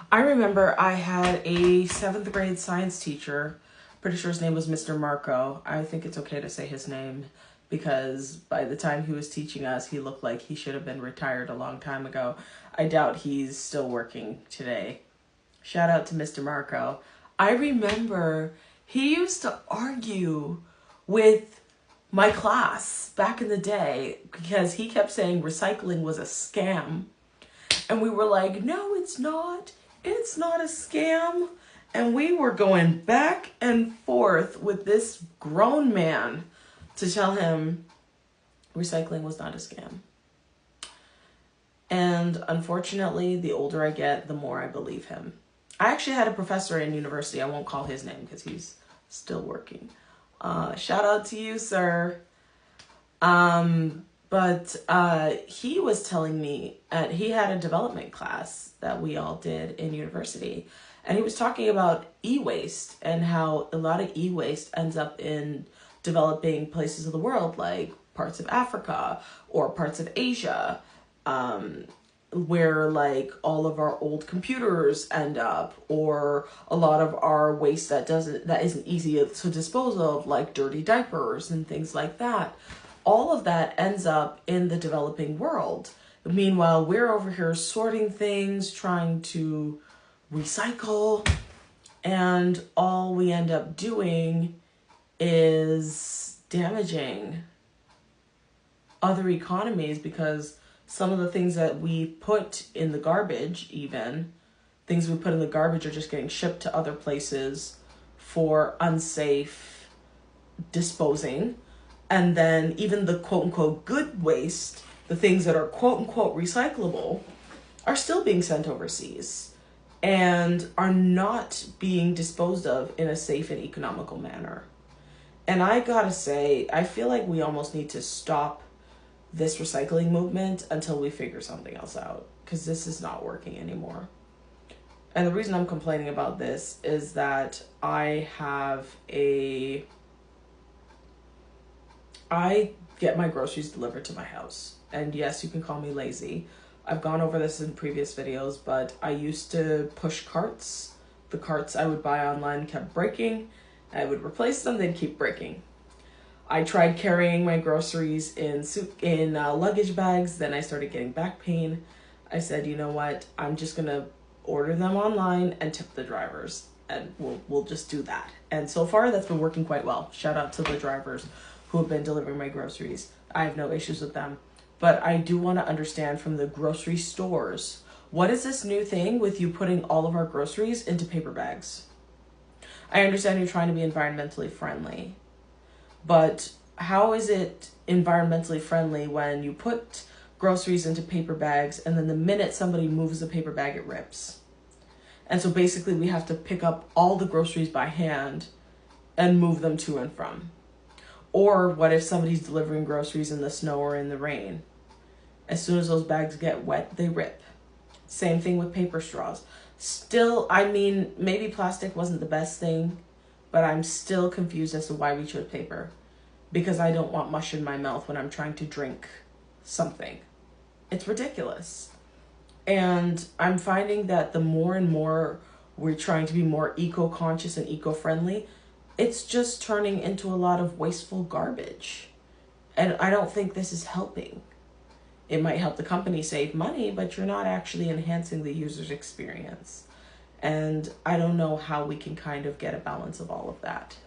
I remember I had a 7th grade science teacher. Pretty sure his name was Mr. Marco. I think it's okay to say his name because by the time he was teaching us, he looked like he should have been retired a long time ago. I doubt he's still working today. Shout out to Mr. Marco. I remember he used to argue with my class back in the day because he kept saying recycling was a scam. And we were like, no, it's not. It's not a scam. And we were going back and forth with this grown man to tell him recycling was not a scam. And unfortunately, the older I get, the more I believe him. I actually had a professor in university. I won't call his name because he's still working. Shout out to you, sir. But he was telling me he had a development class that we all did in university. And he was talking about e-waste and how a lot of e-waste ends up in developing places of the world, like parts of Africa or parts of Asia, where like all of our old computers end up, or a lot of our waste that isn't easy to dispose of, like dirty diapers and things like that. All of that ends up in the developing world. Meanwhile, we're over here sorting things, trying to recycle, and all we end up doing is damaging other economies because some of the things that we put in the garbage, things we put in the garbage are just getting shipped to other places for unsafe disposing. And then even the quote-unquote good waste, the things that are quote-unquote recyclable, are still being sent overseas and are not being disposed of in a safe and economical manner. And I gotta say, I feel like we almost need to stop this recycling movement until we figure something else out, because this is not working anymore. And the reason I'm complaining about this is that I get my groceries delivered to my house. And yes, you can call me lazy. I've gone over this in previous videos, but I used to push carts. The carts I would buy online kept breaking. I would replace them, they'd keep breaking. I tried carrying my groceries in luggage bags, then I started getting back pain. I said, you know what, I'm just gonna order them online and tip the drivers, and we'll just do that. And so far, that's been working quite well. Shout out to the drivers who have been delivering my groceries. I have no issues with them. But I do want to understand from the grocery stores, what is this new thing with you putting all of our groceries into paper bags? I understand you're trying to be environmentally friendly, but how is it environmentally friendly when you put groceries into paper bags and then the minute somebody moves the paper bag, it rips? And so basically we have to pick up all the groceries by hand and move them to and from. Or what if somebody's delivering groceries in the snow or in the rain? As soon as those bags get wet, they rip. Same thing with paper straws. Still, I mean, maybe plastic wasn't the best thing, but I'm still confused as to why we chose paper. Because I don't want mush in my mouth when I'm trying to drink something. It's ridiculous. And I'm finding that the more and more we're trying to be more eco-conscious and eco-friendly, it's just turning into a lot of wasteful garbage. And I don't think this is helping. It might help the company save money, but you're not actually enhancing the user's experience. And I don't know how we can kind of get a balance of all of that.